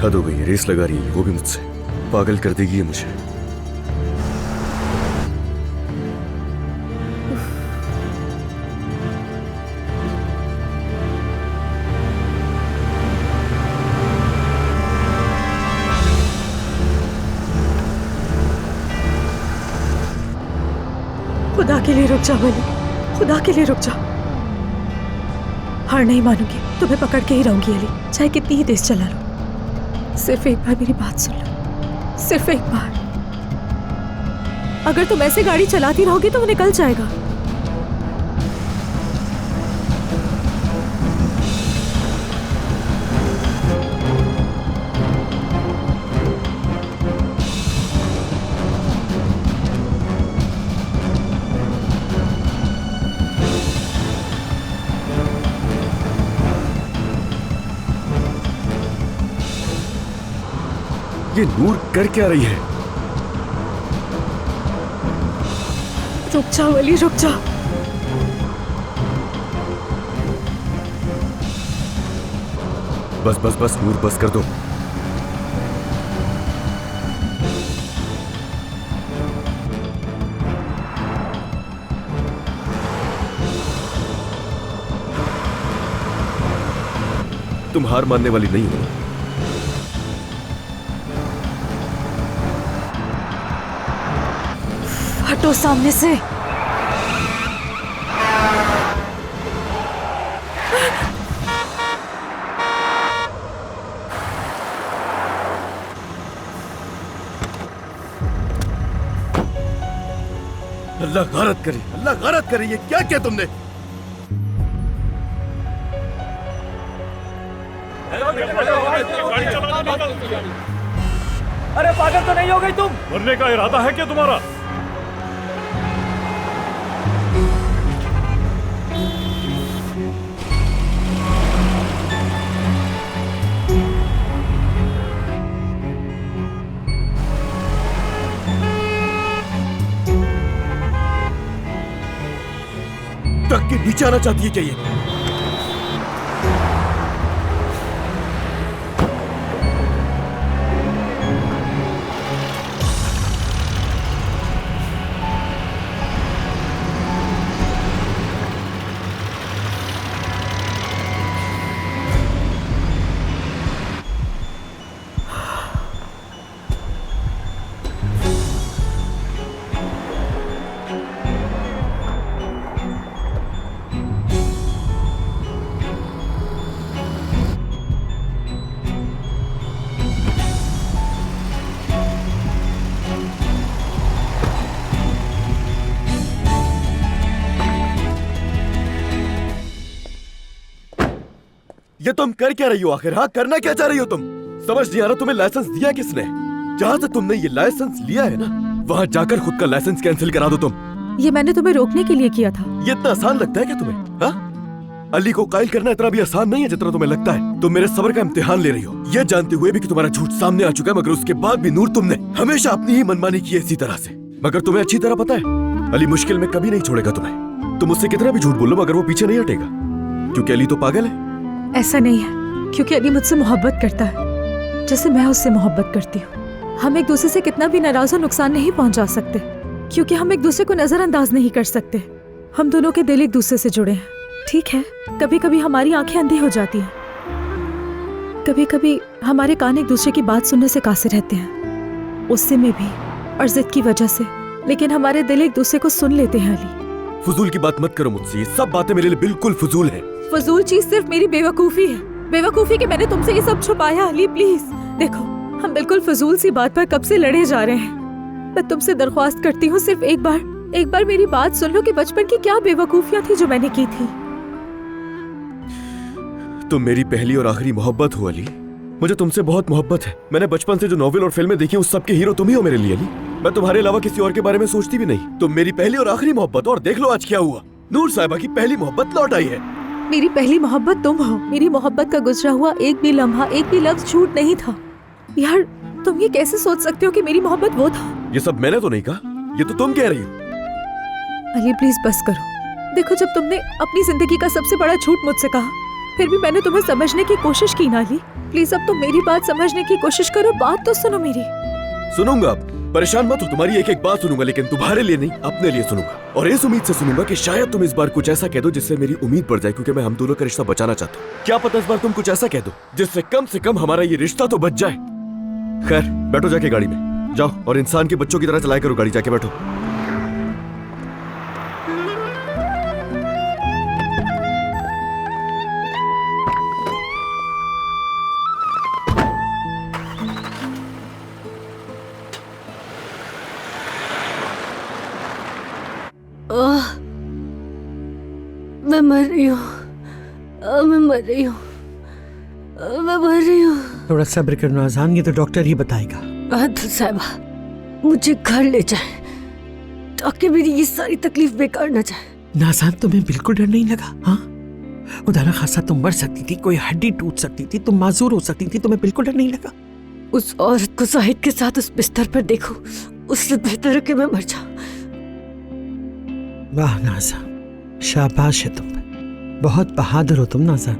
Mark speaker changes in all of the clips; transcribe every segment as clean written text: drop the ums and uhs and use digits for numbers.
Speaker 1: हद हो गई है, रेस लगा रही है वो भी मुझसे। पागल कर देगी ये मुझे।
Speaker 2: खुदा के लिए रुक जाओ अली, खुदा के लिए रुक जाओ। हार नहीं मानूंगी, तुम्हें पकड़ के ही रहूंगी अली, चाहे कितनी ही तेज चला लो। सिर्फ एक बार मेरी बात सुन लो, सिर्फ एक बार। अगर तुम ऐसे गाड़ी चलाती रहोगी तो वो निकल जाएगा।
Speaker 1: ये नूर कर क्या रही है?
Speaker 2: रुक जाओ अली, रुक जाओ।
Speaker 1: बस बस बस नूर, बस कर दो। तुम हार मानने वाली नहीं हो।
Speaker 2: हटो सामने से।
Speaker 1: अल्लाह गारत करे, अल्लाह गारत करे। ये क्या किया तुमने?
Speaker 3: अरे पागल तो नहीं हो गई तुम?
Speaker 4: मरने का इरादा है क्या तुम्हारा?
Speaker 1: तक के नीचे आना चाहती है क्या ये? ये तुम कर क्या रही हो आखिर? हाँ, करना क्या चाह रही हो तुम? समझ नहीं आ रहा, तुम्हें लाइसेंस दिया किसने? जहाँ से तुमने ये लाइसेंस लिया है ना, वहाँ जाकर खुद का लाइसेंस कैंसिल करा दो तुम।
Speaker 2: ये मैंने तुम्हें रोकने के लिए किया था।
Speaker 1: ये इतना आसान लगता है क्या तुम्हें? हाँ, अली को कायल करना इतना भी आसान नहीं है जितना तुम्हें लगता है। तुम मेरे सब्र का इम्तिहान ले रही हो, ये जानते हुए भी कि तुम्हारा झूठ सामने आ चुका है। मगर उसके बाद भी नूर, तुमने हमेशा अपनी ही मनमानी की है इसी तरह से। मगर तुम्हें अच्छी तरह पता है अली मुश्किल में कभी नहीं छोड़ेगा तुम्हें। तुम उससे कितना भी झूठ बोलो मगर वो पीछे नहीं हटेगा, क्योंकि अली तो पागल है।
Speaker 2: ऐसा नहीं है, क्योंकि अली मुझसे मोहब्बत करता है जैसे मैं उससे मोहब्बत करती हूँ। हम एक दूसरे से कितना भी नाराज और नुकसान नहीं पहुंचा सकते, क्योंकि हम एक दूसरे को नजरअंदाज नहीं कर सकते। हम दोनों के दिल एक दूसरे से जुड़े हैं। ठीक है, कभी कभी हमारी आंखें अंधी हो जाती हैं, कभी कभी हमारे कान एक दूसरे की बात सुनने से कासिर रहते हैं, उससे में भी और जिद की वजह से, लेकिन हमारे दिल एक दूसरे को सुन लेते हैं। अली,
Speaker 1: फजूल की बात मत करो मुझसे, ये सब बातें मेरे लिए बिल्कुल फजूल है।
Speaker 2: फजूल चीज सिर्फ मेरी बेवकूफी है, बेवकूफी कि मैंने तुमसे ये सब छुपाया। अली प्लीज देखो, हम बिल्कुल फजूल सी बात पर कब से लड़े जा रहे हैं। मैं तुमसे दरख्वास्त करती हूँ, सिर्फ एक बार मेरी बात सुन लो कि बचपन की क्या बेवकूफियां थी जो मैंने की थी।
Speaker 1: तुम मेरी पहली और आखिरी मोहब्बत हो अली। मुझे तुमसे बहुत मोहब्बत है। मैंने बचपन से जो नॉवेल और फिल्में देखी उस सब के हीरो तुम ही हो मेरे लिए अली। मैं तुम्हारे अलावा किसी और के बारे में सोचती भी नहीं। तुम मेरी पहली और आखिरी मोहब्बत, और देख लो आज क्या हुआ। नूर साहिबा की पहली मोहब्बत लौट आई है।
Speaker 2: मेरी पहली मोहब्बत तुम हो। मेरी मोहब्बत का गुजरा हुआ एक भी लम्हा, एक भी लफ्ज झूठ नहीं था। यार तुम ये कैसे सोच सकते हो कि मेरी मोहब्बत वो था?
Speaker 1: ये सब मैंने तो नहीं कहा, ये तो तुम कह रही हो।
Speaker 2: अली प्लीज बस करो। देखो, जब तुमने अपनी जिंदगी का सबसे बड़ा झूठ मुझसे कहा, फिर भी मैंने तुम्हें समझने की कोशिश की नाली। प्लीज अब तुम मेरी बात समझने की कोशिश करो, बात तो सुनो मेरी।
Speaker 1: सुनूंगा, परेशान मत हो, तुम्हारी एक एक बात सुनूंगा, लेकिन तुम्हारे लिए नहीं, अपने लिए सुनूंगा। और इस उम्मीद से सुनूंगा कि शायद तुम इस बार कुछ ऐसा कह दो जिससे मेरी उम्मीद बढ़ जाए, क्योंकि मैं हम दोनों का रिश्ता बचाना चाहता हूँ। क्या पता इस बार तुम कुछ ऐसा कह दो जिससे कम से कम हमारा ये रिश्ता तो बच जाए। खैर, बैठो जाके गाड़ी में, जाओ और इंसान के बच्चों की तरह चलाया करो गाड़ी, जाके बैठो।
Speaker 4: मैं मर रही हूँ, मैं मर रही हूँ, मैं मर रही हूँ।
Speaker 5: थोड़ा सब्र करना आसान, ये तो डॉक्टर ही बताएगा।
Speaker 4: आदिल साहबा, मुझे घर ले जाए ताकि मेरी ये सारी तकलीफ बेकार न जाए।
Speaker 5: नाज़ान, तुम्हें बिल्कुल डर नहीं लगा? हाँ, खुदा ना खासा तुम मर सकती थी, कोई हड्डी टूट सकती थी, तुम माजूर हो सकती थी, तुम्हें बिल्कुल डर नहीं लगा?
Speaker 4: उस औरत को जाहिद के साथ उस बिस्तर पर देखो, उससे बेहतर है कि मैं मर जाऊं।
Speaker 5: वाह नाज़ा, शाबाश है तुम पे, बहुत बहादुर हो तुम नाज़ा।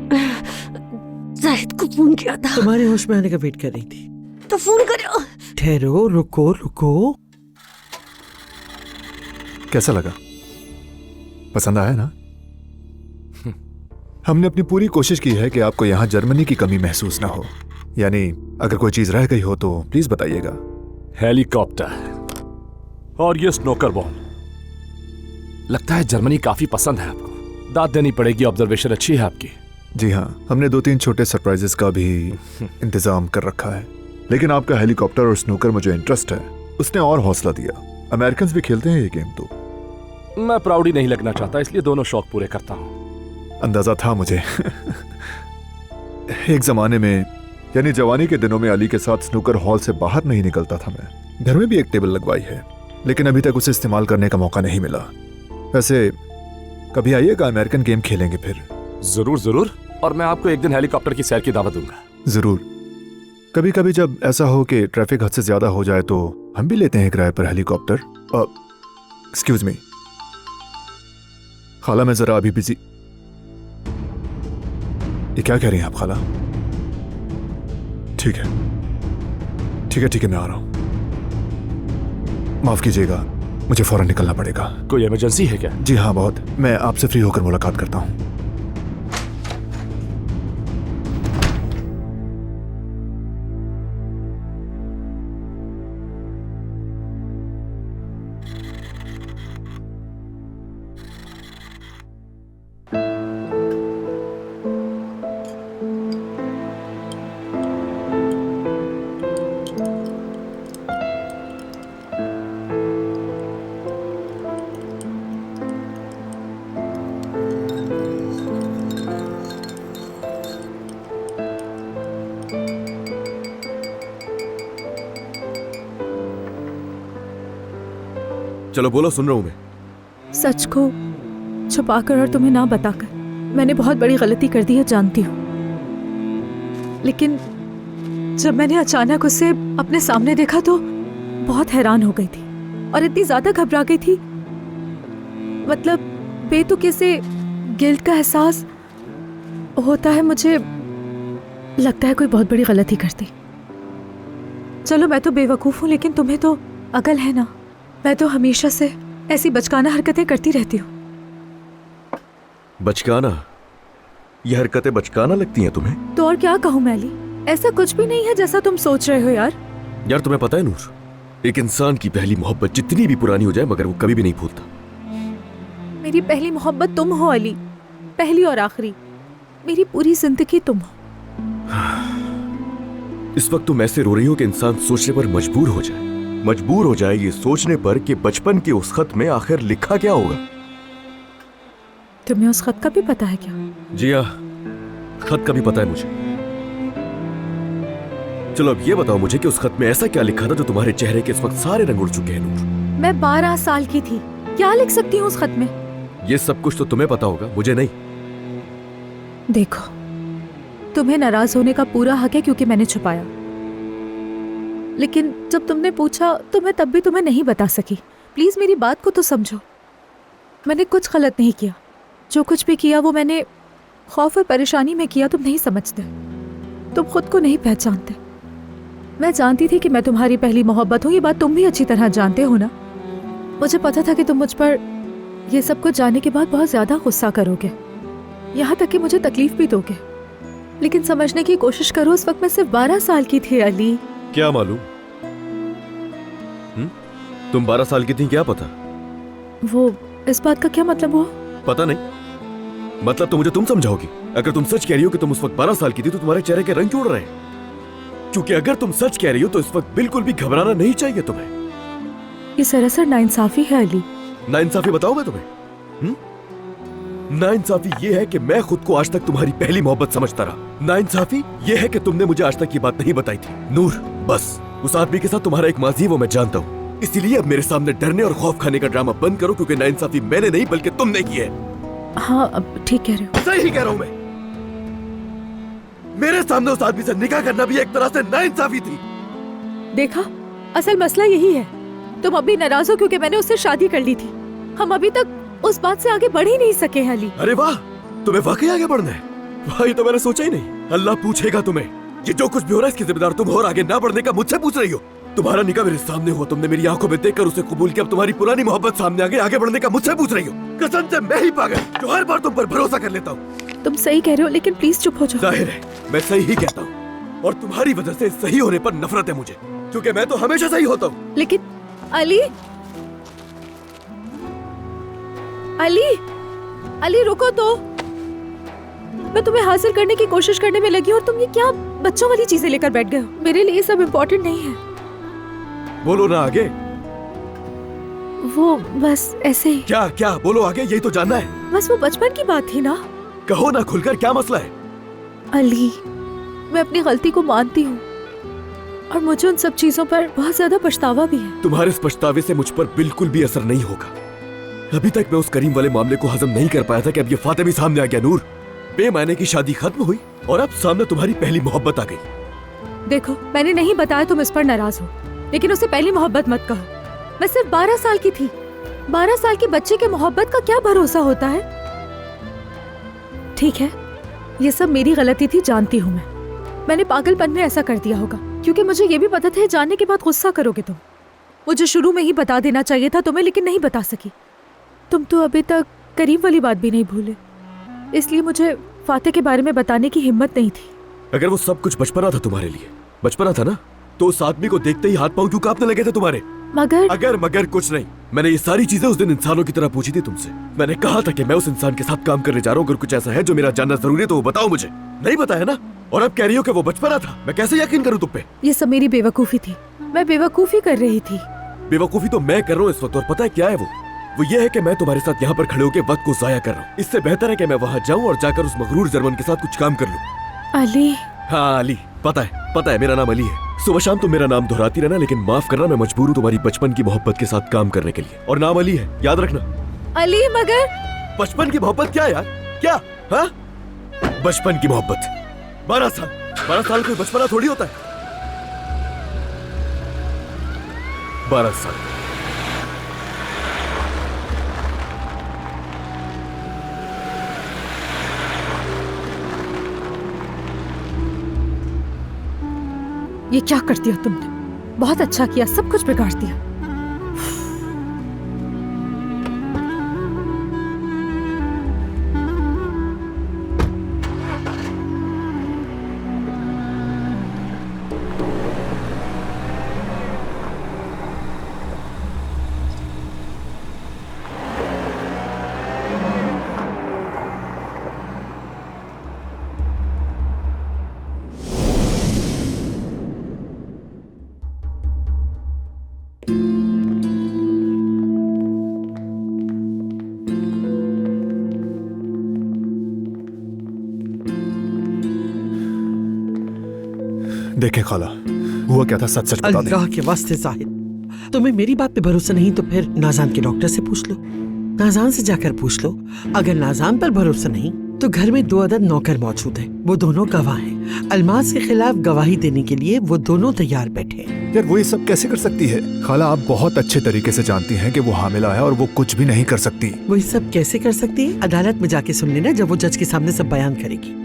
Speaker 4: जाहिद को फोन किया था,
Speaker 5: तुम्हारे होश में आने का वेट कर रही थी।
Speaker 4: तो फोन करो।
Speaker 5: ठहरो, रुको रुको।
Speaker 6: कैसा लगा? पसंद आया ना? हमने अपनी पूरी कोशिश की है कि आपको यहाँ जर्मनी की कमी महसूस ना हो। यानी अगर कोई चीज रह गई हो तो प्लीज बताइएगा।
Speaker 3: हेलीकॉप्टर और ये स्नोकर बॉल। लगता है जर्मनी काफी पसंद है आपको। दाद देनी पड़ेगी, ऑब्जर्वेशन अच्छी है आपकी।
Speaker 6: जी हाँ, हमने 2-3 छोटे सरप्राइजेस का भी इंतजाम कर रखा है। लेकिन आपका हेलीकॉप्टर और स्नूकर में जो इंटरेस्ट है उसने और हौसला दिया। अमेरिकन भी खेलते हैं ये गेम तो।
Speaker 3: मैं प्राउडी नहीं लगना चाहता, इसलिए दोनों शौक पूरे करता हूँ।
Speaker 6: अंदाजा था मुझे। एक जमाने में, यानी जवानी के दिनों में, अली के साथ स्नूकर हॉल से बाहर नहीं निकलता था मैं। घर में भी एक टेबल लगवाई है, लेकिन अभी तक उसे इस्तेमाल करने का मौका नहीं मिला। वैसे कभी आइएगा, अमेरिकन गेम खेलेंगे फिर।
Speaker 3: जरूर जरूर, और मैं आपको एक दिन हेलीकॉप्टर की सैर की दावत दूंगा।
Speaker 6: जरूर। कभी कभी जब ऐसा हो कि ट्रैफिक हद से ज्यादा हो जाए तो हम भी लेते हैं किराए पर हेलीकॉप्टर। एक्सक्यूज मी खाला, मैं जरा अभी बिजी। ये क्या कह रही हैं आप खाला? ठीक है ठीक है ठीक है, मैं आ रहा हूं। माफ कीजिएगा, मुझे फौरन निकलना पड़ेगा।
Speaker 3: कोई इमरजेंसी है क्या?
Speaker 6: जी हाँ, बहुत। मैं आपसे फ्री होकर मुलाकात करता हूं।
Speaker 1: चलो बोलो, सुन रहा हूं मैं।
Speaker 2: सच को छुपाकर और तुम्हें ना बताकर मैंने बहुत बड़ी गलती कर दी है, जानती हूँ। लेकिन जब मैंने अचानक उसे अपने सामने देखा तो बहुत हैरान हो गई थी और इतनी ज्यादा घबरा गई थी। मतलब बेतुके से गिल्ट का एहसास होता है मुझे। लगता है कोई बहुत बड़ी गलती कर दी। चलो मैं तो बेवकूफ हूँ, लेकिन तुम्हें तो अकल है ना। मैं तो हमेशा से ऐसी बचकाना हरकतें करती रहती हूँ।
Speaker 1: बचकाना? ये हरकतें बचकाना लगती हैं तुम्हें?
Speaker 2: तो और क्या कहूँ मैली, ऐसा कुछ भी नहीं है जैसा तुम सोच रहे हो यार।
Speaker 1: यार तुम्हें पता है नूर, एक इंसान की पहली मोहब्बत जितनी भी पुरानी हो जाए मगर वो कभी भी नहीं भूलता।
Speaker 2: मेरी पहली मोहब्बत तुम हो अली, पहली और आखिरी। मेरी पूरी जिंदगी तुम हो।
Speaker 1: इस वक्त तुम ऐसे रो रही हो कि इंसान सोचने पर मजबूर हो जाए ये सोचने पर कि बचपन के उस खत में आखिर लिखा क्या होगा।
Speaker 2: तुम्हें उस खत का भी पता है क्या?
Speaker 1: जी हाँ, खत का भी पता है मुझे। चलो अब ये बताओ मुझे कि उस खत में ऐसा क्या लिखा था जो तुम्हारे चेहरे के इस वक्त सारे रंग उड़ चुके हैं नूर।
Speaker 2: मैं 12 साल की थी, क्या लिख सकती हूँ उस खत में?
Speaker 1: ये सब कुछ तो तुम्हें पता होगा, मुझे नहीं।
Speaker 2: देखो, तुम्हें नाराज होने का पूरा हक है क्योंकि मैंने छुपाया। लेकिन जब तुमने पूछा तो मैं तब भी तुम्हें नहीं बता सकी। प्लीज मेरी बात को तो समझो। मैंने कुछ गलत नहीं किया। जो कुछ भी किया वो मैंने खौफ और परेशानी में किया तुम नहीं समझते, तुम खुद को नहीं पहचानते। मैं जानती थी कि मैं तुम्हारी पहली मोहब्बत हूँ, ये बात तुम भी अच्छी तरह जानते हो ना। मुझे पता था कि तुम मुझ पर ये सब कुछ जानने के बाद बहुत ज्यादा गुस्सा करोगे, यहाँ तक कि मुझे तकलीफ भी दोगे, लेकिन समझने की कोशिश करो, उस वक्त मैं सिर्फ 12 साल की थी अली।
Speaker 1: क्या मालूम? तुम 12 साल की थी, क्या पता?
Speaker 2: वो इस बात का क्या मतलब हुआ?
Speaker 1: पता नहीं, मतलब तो मुझे तुम समझाओगी। अगर तुम सच कह रही हो कि तुम उस वक्त 12 साल की थी तो तुम्हारे चेहरे के रंग क्यों उड़ रहे हैं? क्योंकि अगर तुम सच कह रही हो तो इस वक्त बिल्कुल भी घबराना नहीं चाहिए तुम्हें।
Speaker 2: ये सरासर नाइंसाफी है अली।
Speaker 1: नाइंसाफी बताओ मैं तुम्हें? नाइंसाफी ये है कि मैं खुद को आज तक तुम्हारी पहली मोहब्बत समझता रहा। नाइंसाफी ये है कि तुमने मुझे आज तक ये बात नहीं बताई थी। नूर, बस उस आदमी के साथ तुम्हारा एक माजी है, वो मैं जानता हूँ। इसीलिए अब मेरे सामने डरने और खौफ खाने का ड्रामा बंद करो, क्योंकि नाइंसाफी मैंने नहीं बल्कि तुमने की है।
Speaker 2: हाँ, अब ठीक कह रहे हो।
Speaker 1: सही ही कह रहा हूँ मैं। मेरे सामने उस आदमी से निकाह करना भी एक तरह से नाइंसाफी थी।
Speaker 2: देखा, असल मसला यही है, तुम अभी नाराज हो क्योंकि मैंने उससे शादी कर ली थी। हम अभी तक उस बात से आगे बढ़ ही नहीं सके हैं अली।
Speaker 1: अरे वाह, तुम्हें वाकई आगे बढ़ना है? वाह, ये तो मैंने सोचा ही नहीं। अल्लाह पूछेगा तुम्हें। ये जो कुछ भी हो रहा है इसकी जिम्मेदार तुम हो, और आगे ना बढ़ने का मुझसे पूछ रही हो। तुम्हारा निकाह मेरे सामने हुआ, तुमने मेरी आंखों में देखकर उसे कबूल किया, अब तुम्हारी पुरानी मोहब्बत सामने आ गई, आगे बढ़ने का मुझसे पूछ रही हो। कसम से मैं ही पागल जो हर बार तुम पर भरोसा कर लेता हूँ।
Speaker 2: तुम सही कह रहे हो, लेकिन प्लीज चुप हो जाओ।
Speaker 1: जाहिर है मैं सही ही कहता हूँ, और तुम्हारी वजह से सही होने पर नफरत है मुझे, क्योंकि मैं तो हमेशा सही होता हूँ।
Speaker 2: लेकिन अली, अली, अली रुको तो। मैं तुम्हें हासिल करने की कोशिश करने में लगी और तुम ये क्या बच्चों वाली चीजें लेकर बैठ गए हो। मेरे लिए सब इम्पोर्टेंट नहीं है।
Speaker 1: बोलो ना आगे।
Speaker 2: वो बस ऐसे ही।
Speaker 1: क्या क्या बोलो आगे, यही तो जानना है।
Speaker 2: बस वो बचपन की बात थी ना।
Speaker 1: कहो ना खुलकर, क्या मसला है?
Speaker 2: अली, मैं अपनी गलती को मानती हूँ और मुझे उन सब चीजों पर बहुत ज्यादा पछतावा भी है।
Speaker 1: तुम्हारे इस पछतावे से मुझ पर बिल्कुल भी असर नहीं होगा। अभी तक मैं उस करीम वाले मामले को हजम नहीं कर पाया था कि अब ये फाते भी सामने आ गया। नूर, बेमायने की शादी खत्म हुई और अब सामने तुम्हारी पहली मोहब्बत आ गई।
Speaker 2: देखो, मैंने नहीं बताया तुम इस पर नाराज हो, लेकिन उसे पहली मोहब्बत मत कहो। मैं सिर्फ 12 साल की थी। 12 साल के बच्चे के मोहब्बत का क्या भरोसा होता है? ठीक है, ये सब मेरी गलती थी, जानती हूँ मैंने पागलपन में ऐसा कर दिया होगा, क्योंकि मुझे ये भी पता था जानने के बाद गुस्सा करोगे तुम। मुझे शुरू में ही बता देना चाहिए था तुम्हें, लेकिन नहीं बता सकी। तुम तो अभी तक करीब वाली बात भी नहीं भूले, इसलिए मुझे फाते के बारे में बताने की हिम्मत नहीं थी।
Speaker 1: अगर वो सब कुछ बचपना था तुम्हारे लिए, बचपना था ना, तो उस आदमी को देखते ही हाथ पांव क्यों कांपने लगे थे तुम्हारे?
Speaker 2: मगर
Speaker 1: मगर कुछ नहीं। मैंने ये सारी चीजें उस दिन इंसानों की तरह पूछी थी तुमसे। मैंने कहा था कि मैं उस इंसान के साथ काम करने जा रहा हूँ, अगर कुछ ऐसा है जो मेरा जानना जरूरी है तो वो बताओ मुझे। नहीं बताया ना, और अब कह रही हो कि वो बचपना था। मैं कैसे यकीन करूँ तुम पे?
Speaker 2: ये सब मेरी बेवकूफी थी, मैं बेवकूफी कर रही थी।
Speaker 1: बेवकूफी तो मैं कर रहा हूँ इस वक्त, और पता है क्या है वो ये है कि मैं तुम्हारे साथ यहाँ पर खड़े होकर वक्त को जाया कर रहा हूँ। इससे बेहतर है कि मैं वहाँ जाऊँ और जाकर उस मगरूर जर्मन के साथ कुछ काम कर लूँ।
Speaker 2: अली।
Speaker 1: हाँ अली, पता है मेरा नाम अली है। सुबह शाम तुम मेरा नाम दोहराती रहना, लेकिन माफ करना, मैं मजबूर हूँ तुम्हारी बचपन की मोहब्बत के साथ काम करने के लिए, और नाम अली है, याद रखना।
Speaker 2: अली, मगर
Speaker 1: बचपन की मोहब्बत क्या यार, क्या? हाँ, बचपन की मोहब्बत 12 साल कोई बचपना थोड़ी होता है। 12 साल।
Speaker 2: ये क्या कर दिया तुमने? बहुत अच्छा किया, सब कुछ बिगाड़ दिया।
Speaker 6: देखें खाला, हुआ क्या था, सच सच बता दे।
Speaker 5: अल्लाह के वास्ते जाहिद, तुम्हें मेरी बात पे भरोसा नहीं तो फिर नाजान के डॉक्टर से पूछ लो, नाजान से जाकर पूछ लो। अगर नाजान पर भरोसा नहीं तो घर में 2 अदद नौकर मौजूद हैं। वो दोनों गवाह हैं। अलमास के खिलाफ गवाही देने के लिए वो दोनों तैयार बैठे हैं।
Speaker 6: यार वो ये सब कैसे कर सकती है? खाला, आप बहुत अच्छे तरीके से जानती हैं कि वो हामिला है और वो कुछ भी नहीं कर सकती।
Speaker 5: वो ये सब कैसे कर सकती है? अदालत में जाके सुन लेना जब वो जज के सामने सब बयान करेगी।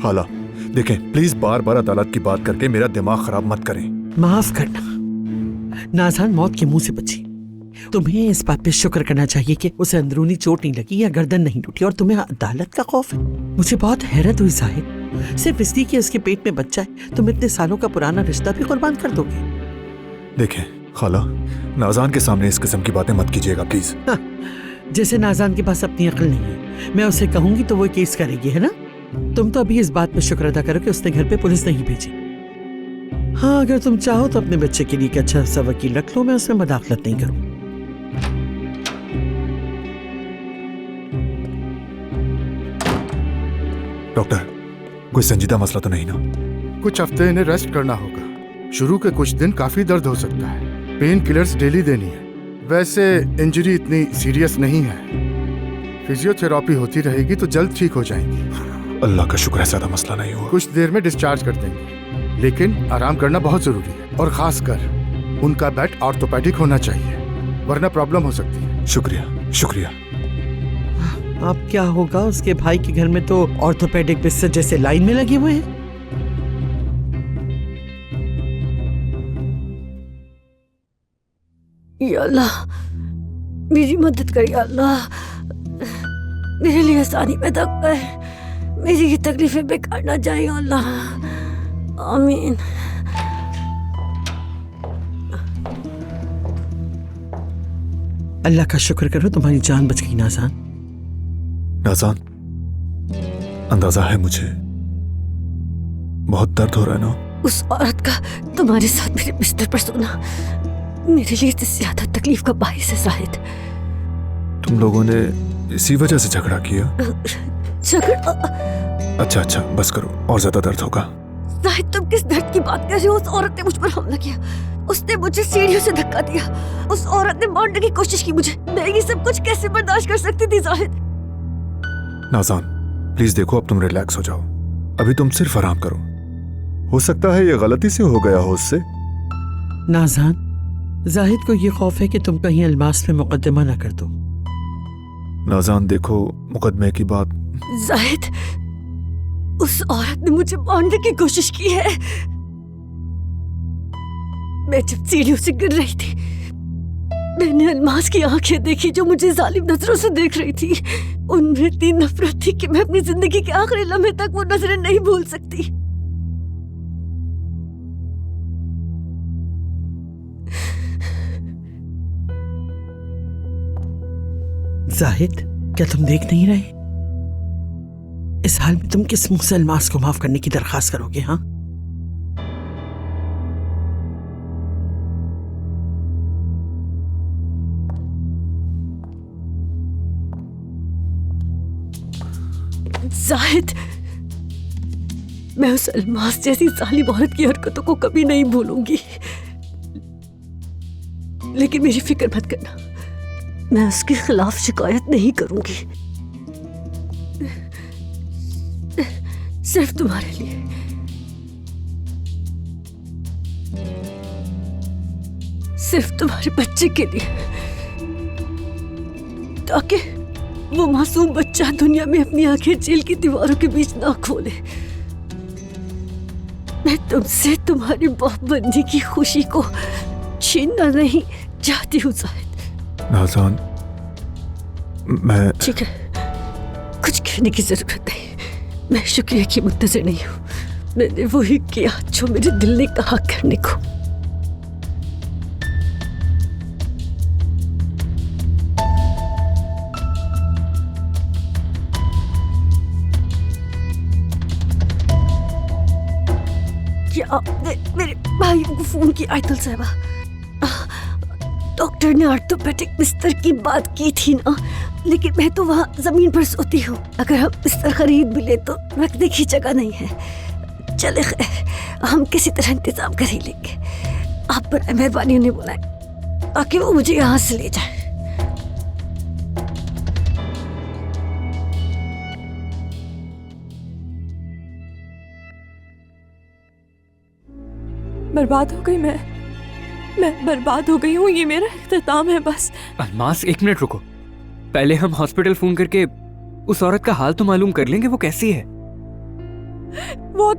Speaker 6: खाला देखें, प्लीज बार बार अदालत की बात करके मेरा दिमाग खराब मत करें।
Speaker 5: माफ करना, नाज़ान मौत के मुंह से बची। तुम्हें इस बात पे शुक्र करना चाहिए कि उसे अंदरूनी चोट नहीं लगी या गर्दन नहीं टूटी, और तुम्हें अदालत का खौफ है। मुझे बहुत हैरत हुई जाहिद, सिर्फ इसलिए कि उसके पेट में बच्चा है तुम इतने सालों का पुराना रिश्ता भी कुर्बान कर दोगे।
Speaker 6: देखें खाला, नाज़ान के सामने इस किस्म की बातें मत कीजिएगा प्लीज।
Speaker 5: जैसे नाज़ान के पास अपनी अक्ल नहीं है, मैं उसे कहूंगी तो वो केस करेगी, है ना? तुम तो अभी इस बात पे शुक्र अदा करो कि उसने घर पे पुलिस नहीं भेजी। हाँ, अगर तुम चाहो तो अपने बच्चे के लिए एक अच्छा सा वकील रख लो, मैं उसमें मदाखलत नहीं करूँ।
Speaker 6: डॉक्टर, कोई संजीदा मसला तो नहीं ना?
Speaker 7: कुछ हफ्ते इन्हें रेस्ट करना होगा। शुरू के कुछ दिन काफी दर्द हो सकता है। पेन किलर्स डेली देनी है। वैसे इंजरी इतनी सीरियस नहीं है। फिजियोथेरेपी होती रहेगी तो जल्द ठीक हो जाएंगी।
Speaker 6: अल्लाह का शुक्र है ज्यादा मसला नहीं हुआ।
Speaker 7: कुछ देर में डिस्चार्ज कर देंगे, लेकिन आराम करना बहुत जरूरी है, और खासकर उनका बेड ऑर्थोपेडिक होना चाहिए, वरना प्रॉब्लम हो सकती है।
Speaker 6: शुक्रिया शुक्रिया।
Speaker 5: अब क्या होगा? उसके भाई के घर में तो ऑर्थोपेडिक बिस्तर जैसे लाइन में लगे हुए हैं।
Speaker 4: या अल्लाह, मेरी मदद कर या अल्लाह, मेरे लिए आसानी पैदा कर, मेरी ये तकलीफें बेकार ना जाए या अल्लाह, आमीन।
Speaker 5: अल्लाह का शुक्र करो तुम्हारी जान बच गई नाज़ान।
Speaker 6: नाज़ान, अंदाजा है मुझे बहुत दर्द हो रहा है ना?
Speaker 4: उस औरत का तुम्हारे साथ मेरे बिस्तर पर सोना मेरे लिए इससे ज्यादा तकलीफ का बाइस है जाहिद।
Speaker 6: तुम लोगों ने इसी वजह से झगड़ा किया?
Speaker 4: झगड़ा?
Speaker 6: अच्छा अच्छा बस करो, और ज्यादा दर्द होगा।
Speaker 4: जाहिद, तुम किस दर्द की बात कर रहे हो? उस औरत ने मुझ पर हमला किया, उसने मुझे सीढ़ियों से धक्का दिया, उस औरत ने मारने की कोशिश की मुझे। मैं ये सब कुछ कैसे बर्दाश्त कर सकती थी जाहिद?
Speaker 6: नाज़ान प्लीज देखो, अब तुम रिलैक्स हो जाओ। अभी तुम सिर्फ आराम करो। हो सकता है ये गलती से हो गया हो उससे।
Speaker 5: नाज़ान, जाहिद को ये खौफ है कि तुम कहीं अलमास में मुकदमा ना कर दो।
Speaker 6: नाज़ान देखो, मुकदमे की बात।
Speaker 4: जाहिद, उस औरत ने मुझे मारने की कोशिश की है। मैं जब सीढ़ियों से गिर रही थी, मैंने अलमास की आंखें देखी जो मुझे जालिम नजरों से देख रही थी। उनमें इतनी नफरत थी कि मैं अपनी जिंदगी के आखिरी लम्हे तक वो नजरें नहीं भूल सकती।
Speaker 5: जाहिद, क्या तुम देख नहीं रहे? इस हाल में तुम किस मुंह से अलमास को माफ करने की दरखास्त करोगे? हाँ,
Speaker 4: जाहिद, मैं उस अलमास जैसी जालिम औरत की हरकतों को कभी नहीं भूलूंगी। लेकिन मेरी फिक्र मत करना, मैं उसके खिलाफ शिकायत नहीं करूंगी। सिर्फ तुम्हारे लिए, सिर्फ तुम्हारे बच्चे के लिए, ताकि वो मासूम बच्चा दुनिया में अपनी आंखें जेल की दीवारों के बीच ना खोले। मैं तुमसे तुम्हारी बाप बनने की खुशी को छीनना नहीं चाहती हूँ जाहिद।
Speaker 6: नाज़ान, मैं
Speaker 4: ठीक है, कुछ कहने की जरूरत नहीं। मैं शुक्रिया की मुंतज़िर नहीं हूँ। मैंने वही किया जो मेरे दिल ने कहा करने को। क्या आपने मेरे भाई को फोन किया? आयतल साहबा, डॉक्टर ने ऑर्थोपेडिक बिस्तर की बात की थी ना, लेकिन मैं तो वहाँ जमीन पर सोती हूँ। अगर हम बिस्तर खरीद भी ले तो रखने की जगह नहीं है। चले खैर, हम किसी तरह इंतजाम कर ही लेंगे। आप पर मेहरबानी उन्हें बुलाएं ताकि वो मुझे यहाँ से ले जाए।
Speaker 2: बर्बाद हो गई मैं बर्बाद हो गई हूँ। ये मेरा इख्तिताम है बस।
Speaker 8: अलमास, 1 मिनट रुको। पहले हम हॉस्पिटल फोन करके उस औरत का हाल तो मालूम कर लेंगे, वो कैसी है।
Speaker 2: वो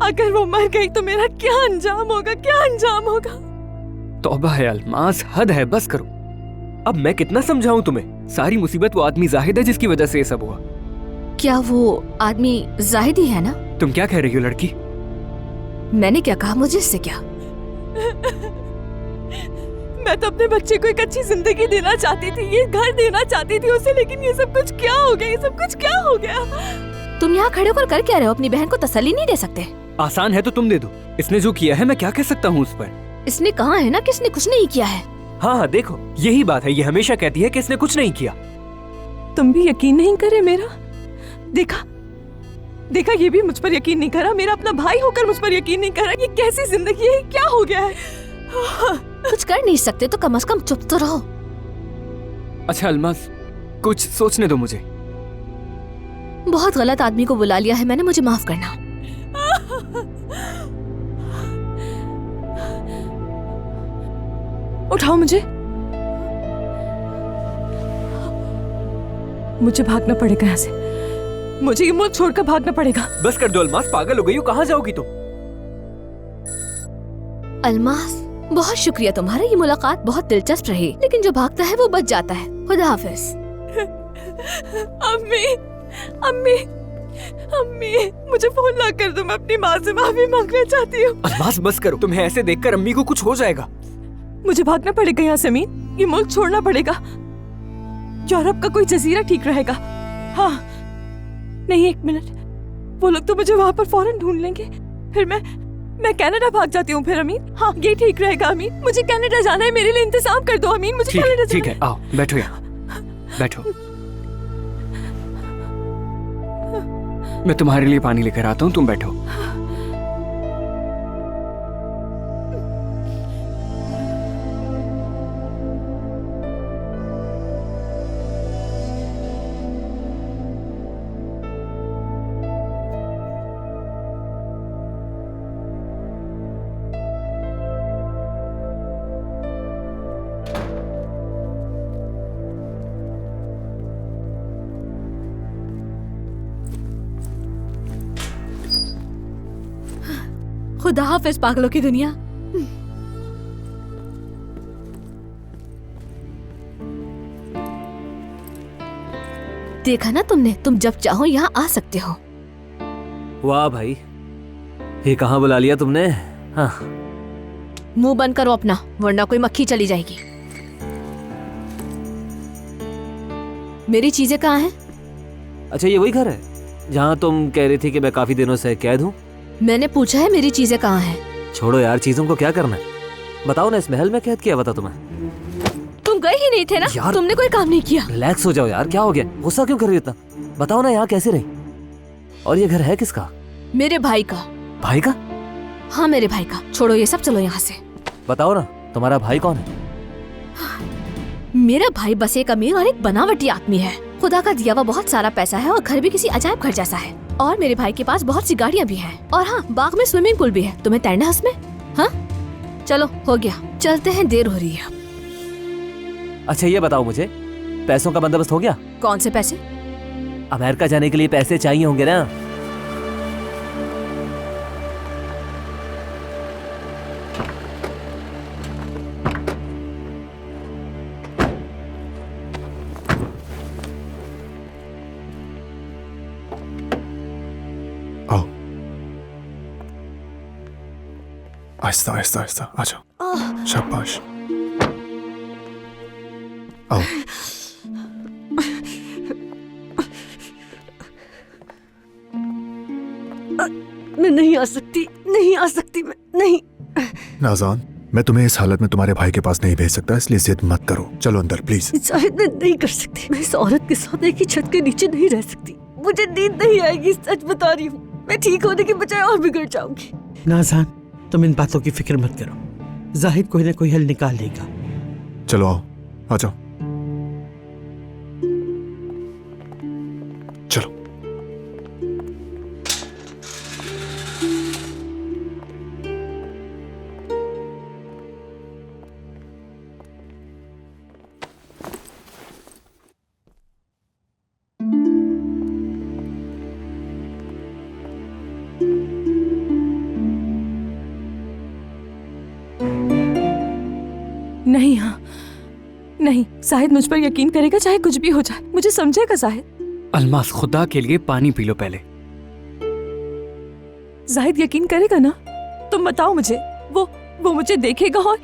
Speaker 2: अगर वो मर गई तो मेरा क्या अंजाम होगा।
Speaker 8: तौबा है अलमास, हद है, बस करो। अब मैं कितना समझाऊं तुम्हें। सारी मुसीबत वो आदमी जाहिद है जिसकी वजह से ये सब हुआ।
Speaker 9: क्या वो आदमी जाहिद ही है ना?
Speaker 8: तुम क्या कह रही हो लड़की?
Speaker 9: मैंने क्या कहा, मुझे इससे क्या।
Speaker 2: मैं तो अपने बच्चे को एक अच्छी जिंदगी देना चाहती थी, ये घर देना चाहती थी उसे, लेकिन ये सब कुछ क्या हो गया।
Speaker 9: तुम यहाँ खड़े होकर कर क्या रहे हो? अपनी बहन को तसल्ली नहीं दे सकते?
Speaker 8: आसान है तो तुम दे दो। इसने जो किया है मैं क्या कह सकता हूँ उस पर।
Speaker 9: इसने कहा है ना कि इसने कुछ नहीं किया है।
Speaker 8: हाँ, देखो यही बात है, ये हमेशा कहती है कि इसने कुछ नहीं किया।
Speaker 2: तुम भी यकीन नहीं करे मेरा? देखा ये भी मुझ पर यकीन नहीं करा। मेरा अपना भाई होकर मुझ पर यकीन नहीं करा। ये कैसी जिंदगी है, क्या हो गया है?
Speaker 9: कुछ कर नहीं सकते तो कम से कम चुप तो रहो।
Speaker 8: अच्छा अलमास, कुछ सोचने दो मुझे।
Speaker 9: बहुत गलत आदमी को बुला लिया है मैंने, मुझे माफ करना।
Speaker 2: उठाओ मुझे भागना पड़ेगा यहाँ से। मुझे ये मुल्क छोड़कर भागना पड़ेगा।
Speaker 8: बस कर दो अलमास, पागल हो गई हो, कहाँ जाओगी तुम?
Speaker 9: अलमास, बहुत शुक्रिया तुम्हारा, ये मुलाकात बहुत दिलचस्प रही, लेकिन जो भागता है वो बच जाता है। खुदा हाफिज। अम्मी, मुझे फोन ना कर दो, मैं अपनी माँ से माफी मांगना चाहती हूँ।
Speaker 8: अलमास बस करो, तुम्हें ऐसे देखकर अम्मी को कुछ हो जाएगा।
Speaker 2: मुझे भागना पड़ेगा यहाँ से अमीन, ये मुल्क छोड़ना पड़ेगा। यूरोप का कोई जजीरा ठीक रहेगा। हाँ नहीं, 1 मिनट, वो लोग तो मुझे वहाँ पर फौरन ढूंढ लेंगे। फिर मैं कनाडा भाग जाती हूँ फिर अमीन। हाँ ये ठीक रहेगा अमीन, मुझे कनाडा जाना है, मेरे लिए इंतजाम कर दो अमीन, मुझे कनाडा जाना है।
Speaker 8: ठीक है, आओ बैठो यहाँ, बैठो। मैं तुम्हारे लिए पानी लेकर आता हूँ, तुम बैठो।
Speaker 9: खुदा हाफिज पागलों की दुनिया। देखा ना तुमने, तुम जब चाहो यहाँ आ सकते हो।
Speaker 10: वाह भाई, ये कहाँ बुला लिया तुमने? हाँ,
Speaker 9: मुंह बंद करो अपना, वरना कोई मक्खी चली जाएगी। मेरी चीजें कहाँ हैं?
Speaker 10: अच्छा ये वही घर है जहाँ तुम कह रही थी कि मैं काफी दिनों से कैद हूँ?
Speaker 9: मैंने पूछा है मेरी चीजें कहाँ हैं।
Speaker 10: छोड़ो यार, चीजों को क्या करना है, बताओ ना। इस महल में कैद किया हुआ था तुम्हें?
Speaker 9: तुम गए ही नहीं थे ना
Speaker 10: यार,
Speaker 9: तुमने कोई काम नहीं किया।
Speaker 10: रिलैक्स हो जाओ यार, क्या हो गया, गुस्सा क्यों कर रही हो इतना? बताओ ना यहाँ कैसे रही? और ये घर है किसका?
Speaker 9: मेरे भाई का।
Speaker 10: भाई का?
Speaker 9: हाँ मेरे भाई का। छोड़ो ये सब, चलो यहाँ से।
Speaker 10: बताओ ना, तुम्हारा भाई कौन है?
Speaker 9: मेरा भाई बस एक अमीर और एक बनावटी आदमी है। खुदा का दिया हुआ बहुत सारा पैसा है और घर भी किसी अजायब घर जैसा है। और मेरे भाई के पास बहुत सी गाड़ियाँ भी हैं। और हाँ, बाग में स्विमिंग पूल भी है। तुम्हें तैरना है उसमें? हाँ चलो, हो गया, चलते हैं, देर हो रही है।
Speaker 10: अच्छा ये बताओ मुझे, पैसों का बंदोबस्त हो गया?
Speaker 9: कौन से पैसे?
Speaker 10: अमेरिका जाने के लिए पैसे चाहिए होंगे ना?
Speaker 6: आओ, आहिस्ता आहिस्ता आहिस्ता आ जाओ, शाबाश। आओ।
Speaker 4: मैं नहीं आ सकती, मैं नहीं।
Speaker 6: नाज़ान, मैं तुम्हें इस हालत में तुम्हारे भाई के पास नहीं भेज सकता, इसलिए जिद मत करो। चलो अंदर प्लीज।
Speaker 4: शायद मैं नहीं कर सकती। मैं इस औरत के साथ एक ही छत के नीचे नहीं रह सकती। मुझे नींद नहीं आएगी, सच बता रही हूँ। मैं ठीक होने के बजाय और बिगड़ जाऊंगी।
Speaker 5: नाज़ान, तुम इन बातों की फिक्र मत करो, जाहिद कोई ना कोई हल निकाल लेगा।
Speaker 6: चलो आओ, आ जाओ। चलो।
Speaker 2: नहीं, हाँ नहीं, जाहिद मुझ पर यकीन करेगा चाहे कुछ भी हो जाए, मुझे समझेगा जाहिद।
Speaker 8: अलमास, खुदा के लिए पानी पी लो पहले।
Speaker 2: जाहिद यकीन करेगा ना? तुम बताओ मुझे। वो मुझे देखेगा और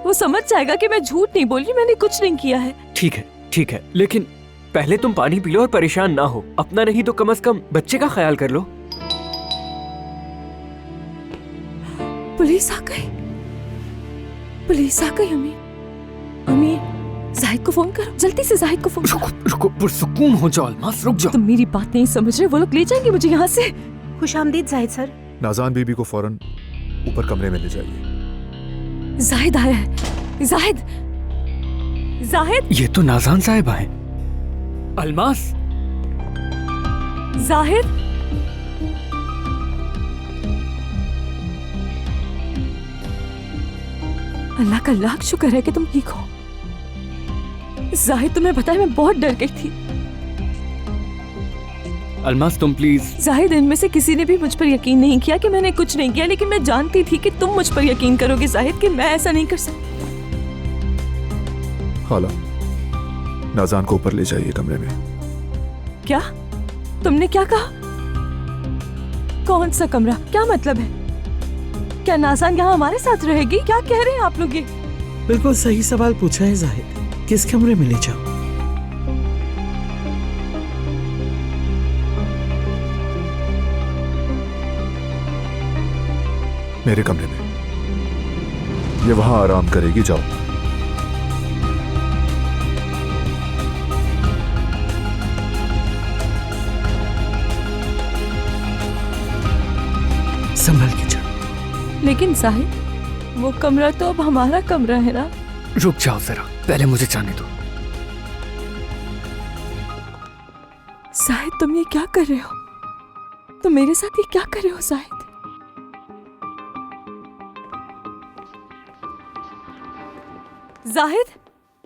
Speaker 2: वो समझ जाएगा कि मैं झूठ नहीं बोल रही, मैंने कुछ नहीं किया है।
Speaker 8: ठीक है, लेकिन पहले तुम पानी पी लो और परेशान ना हो। अपना नहीं तो कम से कम बच्चे का ख्याल कर लो।
Speaker 2: पुलिस आ गई, अम्मी जाहिद को फोन करो, जल्दी से जाहिद को फोन करो।
Speaker 8: रुको, पुरसुकून हो जाओ अलमास, रुक जाओ।
Speaker 2: तुम मेरी बात नहीं समझ रहे, वो लोग ले जाएंगे मुझे यहाँ से।
Speaker 11: खुशामदीद जाहिद सर।
Speaker 6: नाज़ान बीबी को फौरन ऊपर कमरे में ले जाइए।
Speaker 2: जाहिद आया है। जाहिद
Speaker 8: ये तो नाज़ान साहिबा है। अलमास,
Speaker 2: जाहिद, अल्लाह का लाख शुक्र है कि तुम ठीक हो। जाहिद, तुम्हें पता है मैं बहुत डर गई थी।
Speaker 8: अलमास तुम प्लीज।
Speaker 2: जाहिद, इनमें से किसी ने भी मुझ पर यकीन नहीं किया कि मैंने कुछ नहीं किया, लेकिन मैं जानती थी कि तुम मुझ पर यकीन करोगे जाहिद, कि मैं ऐसा नहीं कर सकती।
Speaker 6: खाला, नाज़ान को ऊपर ले जाइए कमरे में।
Speaker 2: क्या? तुमने क्या कहा? कौन सा कमरा? क्या मतलब है? क्या नाज़ान यहाँ हमारे साथ रहेगी? क्या कह रहे हैं आप लोग? ये
Speaker 5: बिल्कुल सही सवाल पूछा है जाहिद। किस कमरे में ले जाओ?
Speaker 6: मेरे कमरे में। ये वहां आराम करेगी, जाओ।
Speaker 5: संभल के जाओ।
Speaker 2: लेकिन जाहिद, वो कमरा तो अब हमारा कमरा है ना।
Speaker 8: रुक जाओ जरा, पहले मुझे जाने दो।
Speaker 2: जाहिद, तुम ये क्या कर रहे हो? तुम मेरे साथ ये क्या कर रहे हो जाहिद?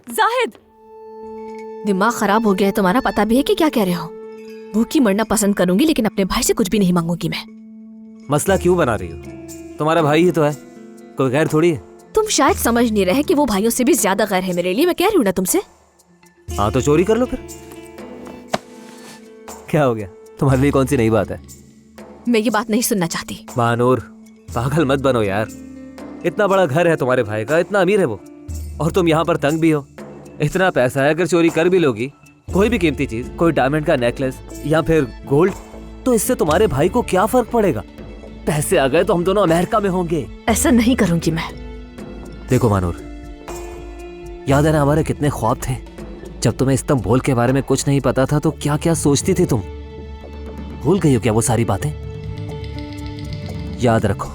Speaker 2: जाहिद,
Speaker 9: दिमाग खराब हो गया है तुम्हारा, पता भी है कि क्या कह रहे हो। भूखी मरना पसंद करूंगी, लेकिन अपने भाई से कुछ भी नहीं मांगूंगी मैं।
Speaker 10: मसला क्यों बना रही हो? तुम्हारा भाई ही तो है, कोई गैर थोड़ी है।
Speaker 9: तुम शायद समझ नहीं रहे कि वो भाइयों से भी ज्यादा गैर है मेरे लिए। मैं कह रही हूँ ना तुमसे।
Speaker 10: हाँ तो चोरी कर लो फिर। क्या हो गया? तुम्हारे लिए कौन सी नई बात है?
Speaker 9: मैं ये बात नहीं सुनना चाहती।
Speaker 10: मानूर, पागल मत बनो यार। इतना बड़ा घर है तुम्हारे भाई का, इतना अमीर है वो, और तुम यहाँ पर तंग भी हो। इतना पैसा है, अगर चोरी कर भी लोगी कोई भी कीमती चीज, कोई डायमंड का नेकलेस या फिर गोल्ड, तो इससे तुम्हारे भाई को क्या फर्क पड़ेगा? पैसे आ गए तो हम दोनों अमेरिका में होंगे।
Speaker 9: ऐसा नहीं करूंगी मैं।
Speaker 10: देखो मानूर, याद है ना हमारे कितने ख्वाब थे? जब तुम्हें इस्तांबुल के बारे में कुछ नहीं पता था तो क्या क्या सोचती थी तुम? भूल गई हो क्या वो सारी बातें? याद रखो,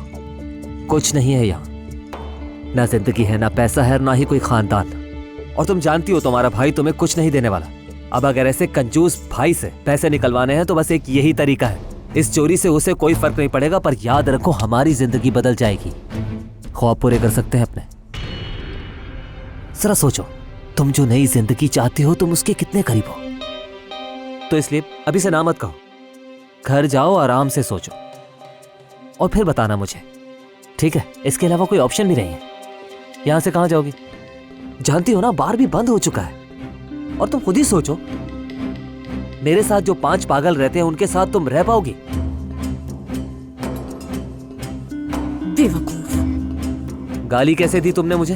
Speaker 10: कुछ नहीं है यहाँ, ना जिंदगी है, ना पैसा है, ना ही कोई खानदान। और तुम जानती हो तुम्हारा भाई तुम्हें कुछ नहीं देने वाला। अब अगर ऐसे कंजूस भाई से पैसे निकलवाने हैं तो बस एक यही तरीका है। इस चोरी से उसे कोई फर्क नहीं पड़ेगा, पर याद रखो हमारी जिंदगी बदल जाएगी। ख्वाब पूरे कर सकते हैं अपने। जरा सोचो, तुम जो नई जिंदगी चाहते हो तुम उसके कितने करीब हो। तो इसलिए अभी से ना मत कहो, घर जाओ, आराम से सोचो और फिर बताना मुझे, ठीक है? इसके अलावा कोई ऑप्शन भी नहीं है। यहां से कहां जाओगी? जानती हो ना बार भी बंद हो चुका है। और तुम खुद ही सोचो, मेरे साथ जो 5 पागल रहते हैं उनके साथ तुम रह पाओगी?
Speaker 9: बेवकूफ।
Speaker 10: गाली कैसे दी तुमने मुझे?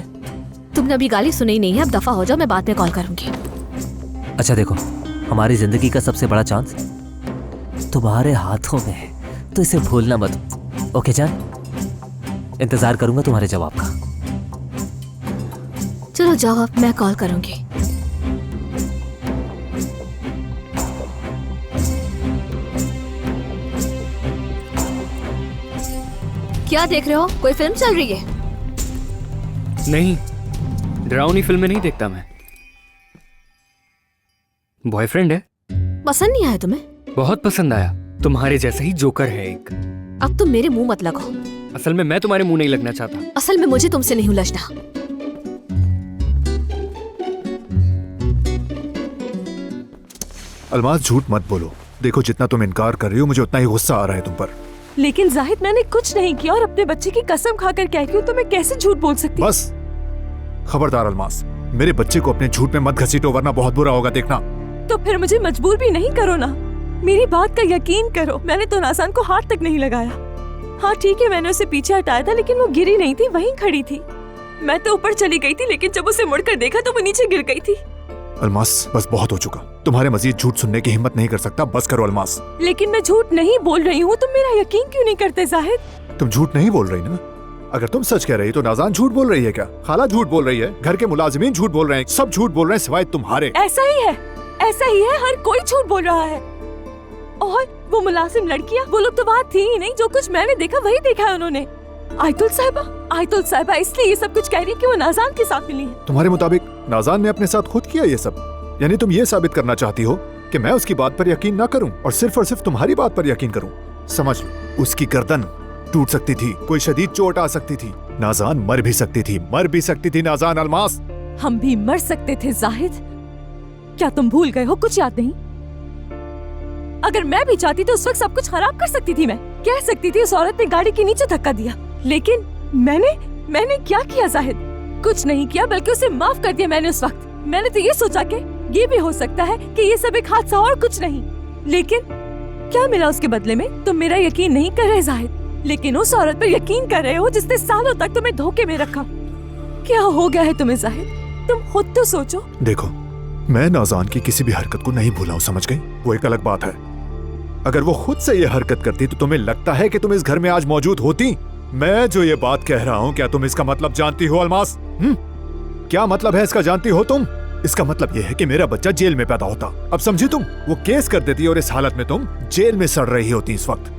Speaker 9: तुमने अभी गाली सुनी नहीं है, अब दफा हो जाओ, मैं बाद में कॉल करूंगी।
Speaker 10: अच्छा देखो, हमारी जिंदगी का सबसे बड़ा चांस तुम्हारे हाथों में है, तो इसे भूलना मत। ओके जान, इंतजार करूंगा तुम्हारे जवाब का।
Speaker 9: चलो जाओ, अब मैं कॉल करूंगी। क्या देख रहे हो? कोई फिल्म चल रही है?
Speaker 8: नहीं, डरावनी फिल्में नहीं देखता मैं। बॉयफ्रेंड है।
Speaker 9: पसंद नहीं आया तुम्हें?
Speaker 8: बहुत पसंद आया, तुम्हारे जैसा ही जोकर है एक।
Speaker 9: अब तुम मेरे मुंह मत लगो।
Speaker 8: असल में मैं तुम्हारे मुंह नहीं लगना चाहता।
Speaker 9: असल में मुझे तुमसे नहीं उलझना।
Speaker 6: अलमास, झूठ मत बोलो। देखो, जितना तुम इनकार कर रही हो मुझे उतना ही गुस्सा आ रहा है तुम पर।
Speaker 2: लेकिन जाहिद मैंने कुछ नहीं किया और अपने बच्चे की कसम खाकर कहती हूँ तो मैं कैसे झूठ बोल सकती?
Speaker 6: बस खबरदार अलमास, मेरे बच्चे को अपने झूठ में मत घसीटो वरना बहुत बुरा होगा देखना।
Speaker 2: तो फिर मुझे मजबूर भी नहीं करो ना, मेरी बात का यकीन करो। मैंने तो नाज़ान को हाथ तक नहीं लगाया। हाँ ठीक है, मैंने उसे पीछे हटाया था लेकिन वो गिरी नहीं थी, वहीं खड़ी थी। मैं तो ऊपर चली गई थी लेकिन जब उसे मुड़कर देखा तो वो नीचे गिर गई थी।
Speaker 6: अलमास बस बहुत हो चुका, तुम्हारे मजीद झूठ सुनने की हिम्मत नहीं कर सकता, बस करो अलमास।
Speaker 2: लेकिन मैं झूठ नहीं बोल रही हूँ, तुम मेरा यकीन क्यों नहीं करते जाहिद?
Speaker 6: तुम झूठ नहीं बोल रही ना? अगर तुम सच कह रही तो नाज़ान झूठ बोल रही है क्या? खाला झूठ बोल रही है, घर के मुलाजिमीन झूठ बोल रहे हैं, सब झूठ बोल रहे हैं सिवाय तुम्हारे।
Speaker 2: ऐसा ही है, ऐसा ही है, हर कोई झूठ बोल रहा है। और वो मुलाजिम लड़कियां, वो लोग तो वहाँ थी ही नहीं, जो कुछ मैंने देखा वही देखा है उन्होंने। आयतुल साहिबा इसलिए ये सब कुछ कह रही है कि वो नाज़ान के साथ मिली है।
Speaker 6: तुम्हारे मुताबिक नाज़ान ने अपने साथ खुद किया ये सब? यानी तुम ये साबित करना चाहती हो कि मैं उसकी बात पर यकीन ना करूं और सिर्फ तुम्हारी बात पर यकीन करूं? समझ लो, उसकी गर्दन टूट सकती थी, कोई शदीद चोट आ सकती थी, नाज़ान मर भी सकती थी नाज़ान। अलमास
Speaker 2: हम भी मर सकते थे जाहिद, क्या तुम भूल गए हो? कुछ याद नहीं? अगर मैं भी चाहती तो उस वक्त सब कुछ खराब कर सकती थी। मैं कह सकती थी उस औरत ने गाड़ी के नीचे धक्का दिया, लेकिन मैंने क्या किया जाहिद? कुछ नहीं किया, बल्कि उसे माफ कर दिया मैंने। उस वक्त मैंने तो ये सोचा कि ये भी हो सकता है कि ये सब एक हादसा और कुछ नहीं। लेकिन क्या मिला उसके बदले में? तुम मेरा यकीन नहीं कर रहे जाहिद, लेकिन उस औरत पर यकीन कर रहे हो जिसने सालों तक तुम्हें धोखे में रखा। क्या हो गया है तुम्हें जाहिद? तुम खुद तो सोचो।
Speaker 6: देखो, मैं नाज़ान की किसी भी हरकत को नहीं भूला हूं, समझ गई? वो एक अलग बात है। अगर वो खुद से ये हरकत करती तो तुम्हें लगता है कि तुम इस घर में आज मौजूद होती? मैं जो ये बात कह रहा हूँ, क्या तुम इसका मतलब जानती हो अलमास? क्या मतलब है इसका, जानती हो तुम? इसका मतलब यह है कि मेरा बच्चा जेल में पैदा होता। अब समझी तुम? वो केस कर देती और इस हालत में तुम जेल में सड़ रही होती इस वक्त।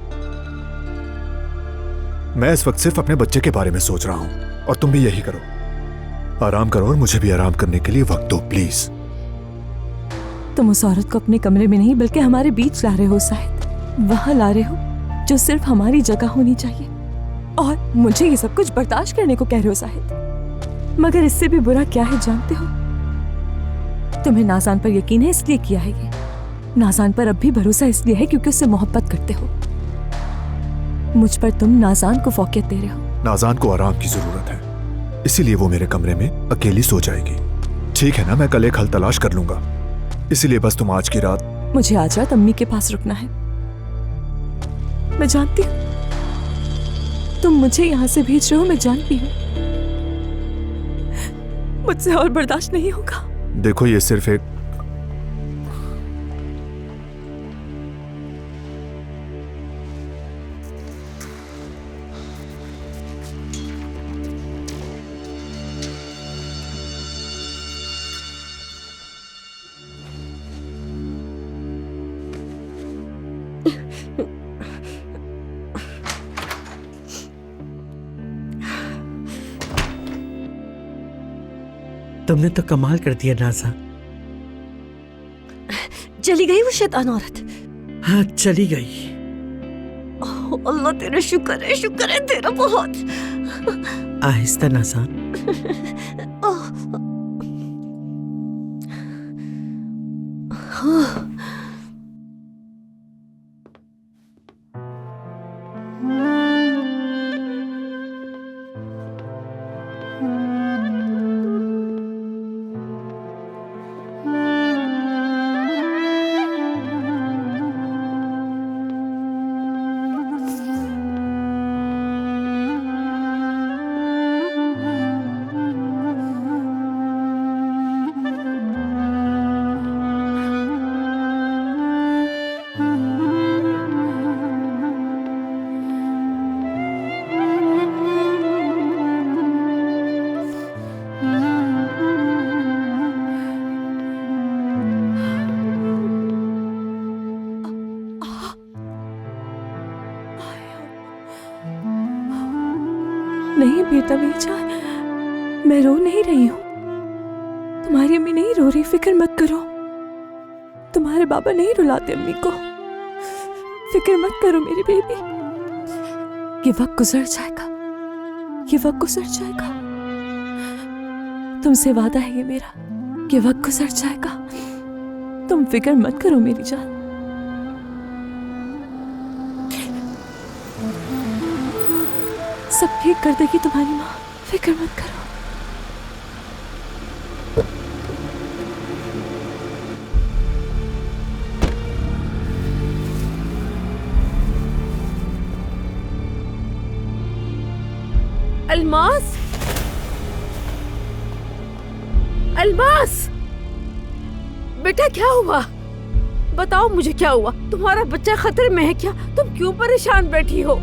Speaker 6: मैं इस वक्त सिर्फ अपने बच्चे के बारे में सोच रहा हूँ और तुम भी यही करो। आराम करो और मुझे भी आराम करने के लिए वक्त दो प्लीज।
Speaker 2: तुम उस औरत को अपने कमरे में नहीं बल्कि हमारे बीच ला रहे हो शायद, वहां ला रहे हो जो सिर्फ हमारी जगह होनी चाहिए, और मुझे ये सब कुछ बर्दाश्त करने को कह रहे हो शायद। मगर इससे भी बुरा क्या है जानते हो? तुम्हें नाज़ान पर यकीन है इसलिए किया है ये। नाज़ान पर अब भी भरोसा इसलिए है क्योंकि उससे मोहब्बत करते हो। मुझ पर तुम नाज़ान को फौकियत दे रहे हो।
Speaker 6: नाज़ान को आराम की जरूरत है, इसीलिए वो मेरे कमरे में अकेली सो जाएगी। ठीक है ना, मैं कल एक हल तलाश कर लूंगा। इसीलिए बस तुम आज की रात
Speaker 2: मुझे आज रात अम्मी के पास रुकना है। मैं जानती हूँ तुम मुझे यहाँ से भेज रहे हो, मैं जानती हूँ। मुझसे और बर्दाश्त नहीं होगा।
Speaker 6: देखो, ये सिर्फ एक
Speaker 5: तुमने तो कमाल कर दिया नाज़ा।
Speaker 4: चली गई वो शैतान औरत?
Speaker 5: हाँ, चली गई।
Speaker 4: अल्लाह तेरा शुक्र है तेरा बहुत।
Speaker 5: आहिस्ता नाज़ान।
Speaker 2: नहीं बेटा बेचा, मैं रो नहीं रही हूँ। तुम्हारी अम्मी नहीं रो रही, फिक्र मत करो। तुम्हारे बाबा नहीं रुलाते अम्मी को, फिक्र मत करो मेरी बेबी। ये वक्त गुजर जाएगा, ये वक्त गुजर जाएगा। तुमसे वादा है ये मेरा, ये वक्त गुजर जाएगा। तुम फिक्र मत करो मेरी जान। सब ठीक कर देगी तुम्हारी माँ, फिक्र मत करो।
Speaker 11: अल्मास, अल्मास, बेटा क्या हुआ? बताओ मुझे क्या हुआ? तुम्हारा बच्चा खतरे में है क्या? तुम क्यों परेशान बैठी हो?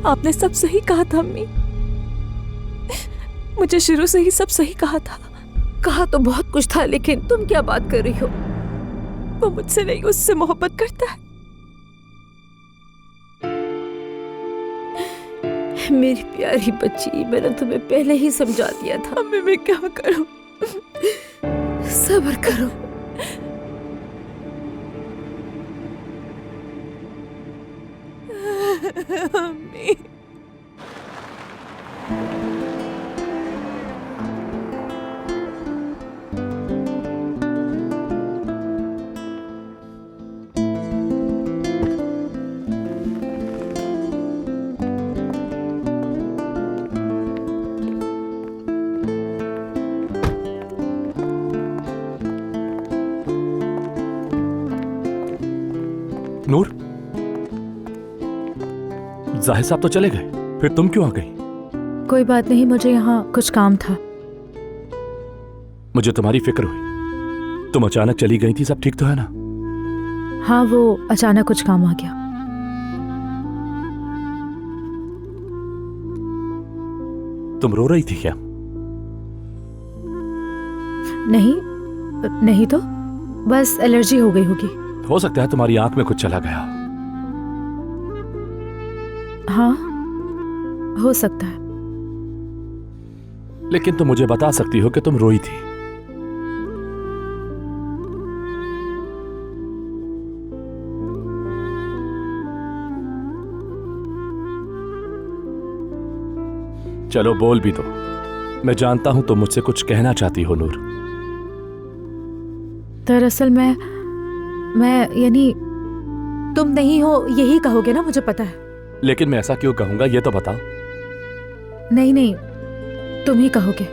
Speaker 2: आपने सब सही कहा था अम्मी, मुझे शुरू से ही सब सही कहा था।
Speaker 11: कहा तो बहुत कुछ था, लेकिन तुम क्या बात कर रही हो?
Speaker 2: वो मुझसे नहीं, उससे मोहब्बत करता है।
Speaker 11: मेरी प्यारी बच्ची, मैंने तुम्हें पहले ही समझा दिया था।
Speaker 2: अम्मी मैं क्या करूं?
Speaker 11: सब्र करो।
Speaker 2: अम्मी
Speaker 3: नूर, जाहिद साहब तो चले गए, फिर तुम क्यों आ गई?
Speaker 2: कोई बात नहीं, मुझे यहाँ कुछ काम था।
Speaker 3: मुझे तुम्हारी फिक्र हुई, तुम अचानक चली गई थी, सब ठीक तो है ना?
Speaker 2: हाँ, वो अचानक कुछ काम आ गया।
Speaker 3: तुम रो रही थी क्या?
Speaker 2: नहीं नहीं, तो बस एलर्जी हो गई होगी।
Speaker 3: हो सकता है तुम्हारी आंख में कुछ चला गया।
Speaker 2: हाँ, हो सकता है।
Speaker 3: लेकिन तुम मुझे बता सकती हो कि तुम रोई थी। चलो बोल भी दो, मैं जानता हूं तुम मुझसे कुछ कहना चाहती हो नूर।
Speaker 2: दरअसल मैं यानी तुम नहीं हो यही कहोगे ना, मुझे पता है।
Speaker 3: लेकिन मैं ऐसा क्यों कहूंगा ये तो बताओ।
Speaker 2: नहीं नहीं, तुम ही कहोगे।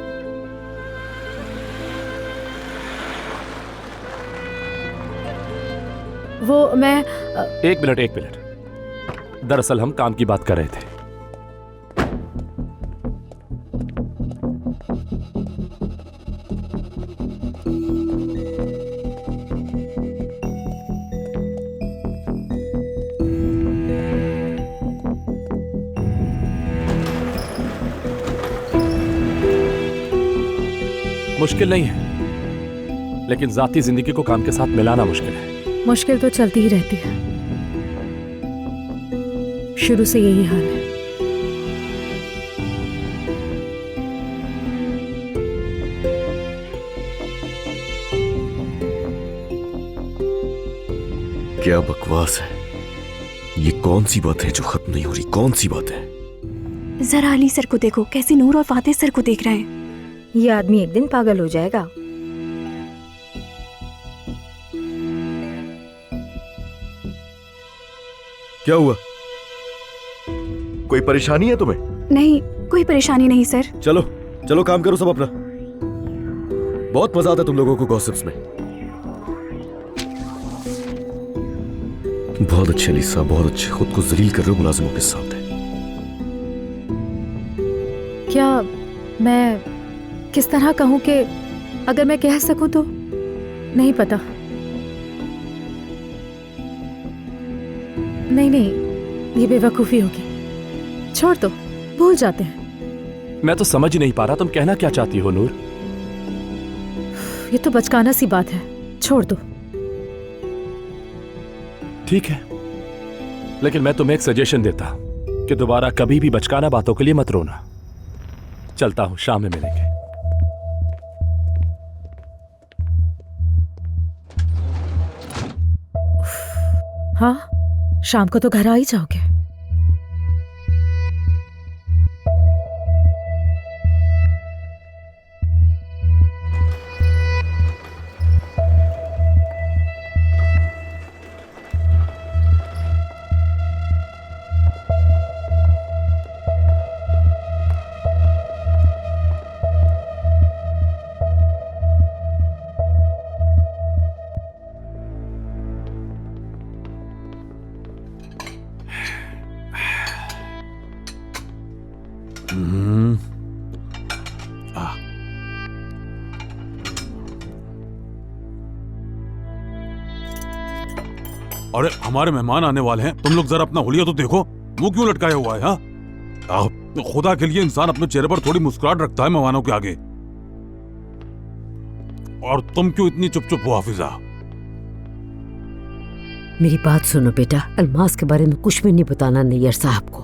Speaker 2: वो मैं
Speaker 3: एक मिनट। दरअसल हम काम की बात कर रहे थे। मुश्किल नहीं है, लेकिन जाती जिंदगी को काम के साथ मिलाना मुश्किल है।
Speaker 2: मुश्किल तो चलती ही रहती है, शुरू से यही हाल है।
Speaker 1: क्या बकवास है ये? कौन सी बात है जो खत्म नहीं हो रही? कौन सी बात है?
Speaker 12: जरा अली सर को देखो, कैसे नूर और फातेह सर को देख रहे हैं।
Speaker 4: ये आदमी एक दिन पागल हो जाएगा।
Speaker 1: क्या हुआ? कोई परेशानी है तुम्हें?
Speaker 12: नहीं, कोई परेशानी नहीं सर।
Speaker 1: चलो चलो काम करो सब अपना। बहुत मजा आता तुम लोगों को गॉसिप्स में। बहुत अच्छे अलीसा, बहुत अच्छे। खुद को जलील कर रहे हो मुलाजिमों के सामने।
Speaker 2: क्या मैं किस तरह कहूं कि अगर मैं कह सकूं तो? नहीं पता। नहीं नहीं, ये बेवकूफी होगी। छोड़ दो, भूल जाते हैं।
Speaker 3: मैं तो समझ ही नहीं पा रहा तुम कहना क्या चाहती हो नूर।
Speaker 2: ये तो बचकाना सी बात है, छोड़ दो।
Speaker 3: ठीक है, लेकिन मैं तुम्हें एक सजेशन देता कि दोबारा कभी भी बचकाना बातों के लिए मत रोना। चलता हूं, शाम में मिलेंगे।
Speaker 2: हाँ, शाम को तो घर आ ही जाओगे।
Speaker 13: अरे हमारे मेहमान आने वाले हैं, तुम लोग जरा अपना हुलिया तो देखो, मुंह क्यों लटकाया हुआ है? हाँ, खुदा के लिए इंसान अपने चेहरे पर थोड़ी मुस्कुराहट रखता है मेहमानों के आगे। और तुम क्यों इतनी चुप चुप हो हाफिजा?
Speaker 4: मेरी बात सुनो बेटा, अलमास के बारे में कुछ भी नहीं बताना नैयर साहब को।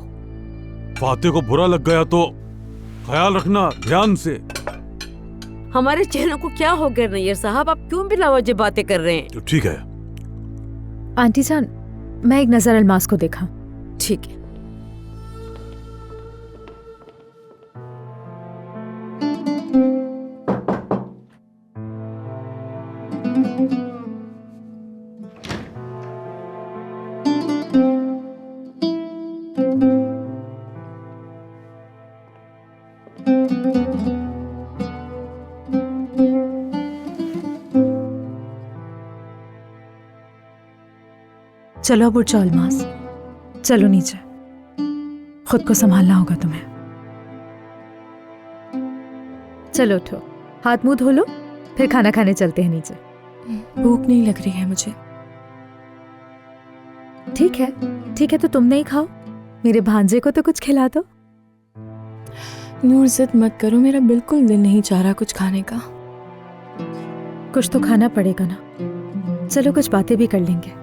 Speaker 13: फाते को बुरा लग गया तो ख्याल रखना ध्यान से।
Speaker 11: हमारे चेहरों को क्या हो गया नैयर साहब, आप क्यों बिना वजह बातें कर रहे हैं?
Speaker 13: तो ठीक है
Speaker 2: आंटी जान, मैं एक नजर अलमास को देखा।
Speaker 11: ठीक है।
Speaker 2: चलो अब उठ जाओ अलमास, चलो नीचे, खुद को संभालना होगा तुम्हें। चलो उठो, हाथ मुंह धो लो, फिर खाना खाने चलते हैं नीचे।
Speaker 12: भूख नहीं लग रही है मुझे।
Speaker 2: ठीक है तो तुम नहीं खाओ, मेरे भांजे को तो कुछ खिला दो।
Speaker 12: नूर जिद मत करो, मेरा बिल्कुल दिल नहीं चाह रहा कुछ खाने का।
Speaker 2: कुछ तो खाना पड़ेगा ना, चलो कुछ बातें भी कर लेंगे।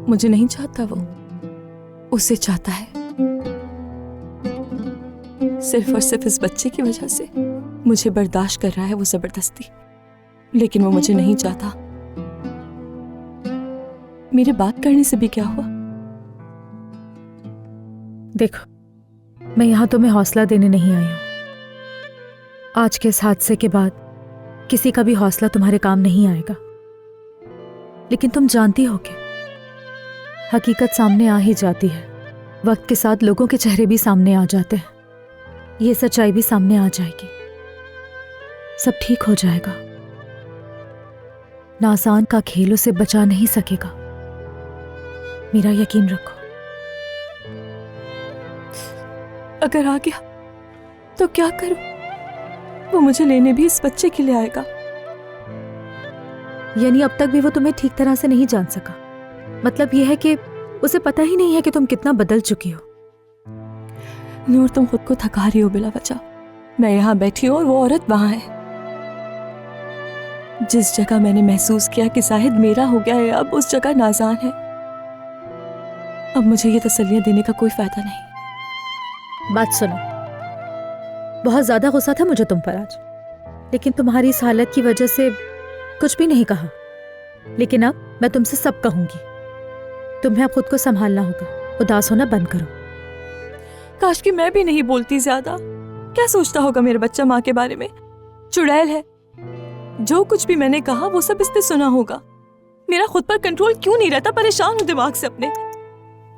Speaker 12: मुझे नहीं चाहता वो, उसे चाहता है। सिर्फ और सिर्फ इस बच्चे की वजह से मुझे बर्दाश्त कर रहा है वो जबरदस्ती, लेकिन वो मुझे नहीं चाहता। मेरे बात करने से भी क्या हुआ?
Speaker 2: देखो, मैं यहां तुम्हें हौसला देने नहीं आई हूं। आज के इस हादसे के बाद किसी का भी हौसला तुम्हारे काम नहीं आएगा, लेकिन तुम जानती हो कि हकीकत सामने आ ही जाती है। वक्त के साथ लोगों के चेहरे भी सामने आ जाते हैं, ये सच्चाई भी सामने आ जाएगी, सब ठीक हो जाएगा। नाज़ान का खेल उसे बचा नहीं सकेगा, मेरा यकीन रखो।
Speaker 12: अगर आ गया तो क्या करूं? वो मुझे लेने भी इस बच्चे के लिए आएगा।
Speaker 2: यानी अब तक भी वो तुम्हें ठीक तरह से नहीं जान सका? मतलब यह है कि उसे पता ही नहीं है कि तुम कितना बदल चुकी हो।
Speaker 12: नूर, तुम खुद को थका रही हो बिला वजह। मैं यहाँ बैठी हूँ और वो औरत वहां है। जिस जगह मैंने महसूस किया कि शायद मेरा हो गया है, अब उस जगह नाज़ान है। अब मुझे ये तसल्लियां देने का कोई फायदा नहीं।
Speaker 2: बात सुनो, बहुत ज्यादा गुस्सा था मुझे तुम पर आज, लेकिन तुम्हारी इस हालत की वजह से कुछ भी नहीं कहा। लेकिन अब मैं तुमसे सब कहूंगी। तुम्हें अब खुद को संभालना होगा, उदास होना बंद करो।
Speaker 12: काश कि मैं भी नहीं बोलती ज्यादा। क्या सोचता होगा मेरा बच्चा माँ के बारे में? चुड़ैल है। जो कुछ भी मैंने कहा वो सब इसने सुना होगा। मेरा खुद पर कंट्रोल क्यों नहीं रहता? परेशान हूँ दिमाग से अपने।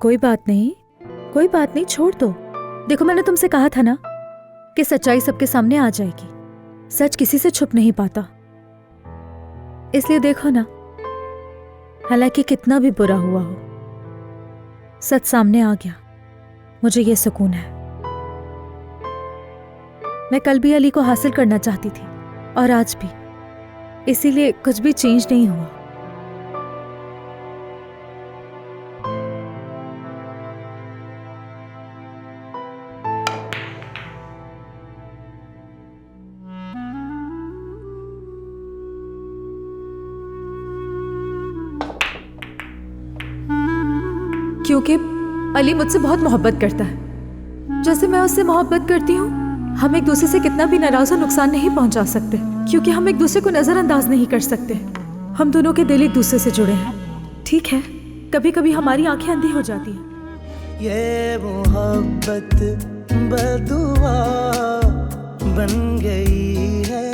Speaker 2: कोई बात नहीं, छोड़ दो। देखो, मैंने तुमसे कहा था ना कि सच्चाई सबके सामने आ जाएगी। सच किसी से छुप नहीं पाता, इसलिए देखो ना, हालांकि कितना भी बुरा हुआ हो, सच सामने आ गया। मुझे ये सुकून है। मैं कल भी अली को हासिल करना चाहती थी और आज भी, इसीलिए कुछ भी चेंज नहीं हुआ। क्योंकि अली मुझसे बहुत मोहब्बत करता है, जैसे मैं उससे मोहब्बत करती हूँ। हम एक दूसरे से कितना भी नाराज और नुकसान नहीं पहुंचा सकते, क्योंकि हम एक दूसरे को नजरअंदाज नहीं कर सकते। हम दोनों के दिल एक दूसरे से जुड़े हैं। ठीक है, कभी कभी हमारी आंखें अंधी हो जाती हैं।
Speaker 14: ये मोहब्बत बदुआ बन गई है।